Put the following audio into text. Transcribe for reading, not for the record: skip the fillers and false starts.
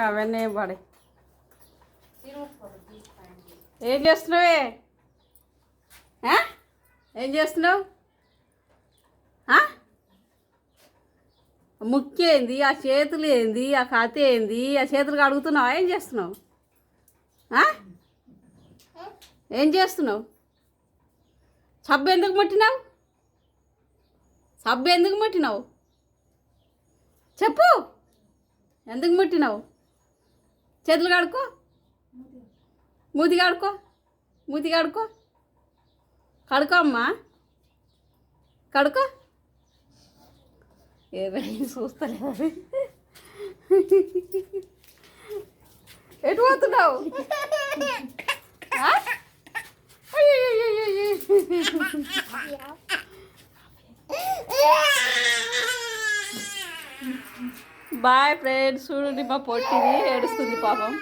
అవన్నీ ఏం పడే. ఏం చేస్తున్నావే? ఏం చేస్తున్నావు? ముక్కు ఏంది, ఆ చేతులు ఏంది, ఆ కథ ఏంది, ఆ చేతులు కడుగుతున్నావా? ఏం చేస్తున్నావు? ఏం చేస్తున్నావు? సబ్బు ఎందుకు ముట్టినావు? సబ్బు ఎందుకు ముట్టినావు చెప్పు. ఎందుకు ముట్టినావు? చేతులు కడుక్కో, మూతి కడుక్కో, మూతి కడుక్కో, కడుకో అమ్మా, కడుకో. ఏమైనా చూస్తలేదు. ఎటు పోతున్నావు? బాయ్ ఫ్రెండ్స్, చూడండి మా పొట్టిది ఏడుస్తుంది పాపం.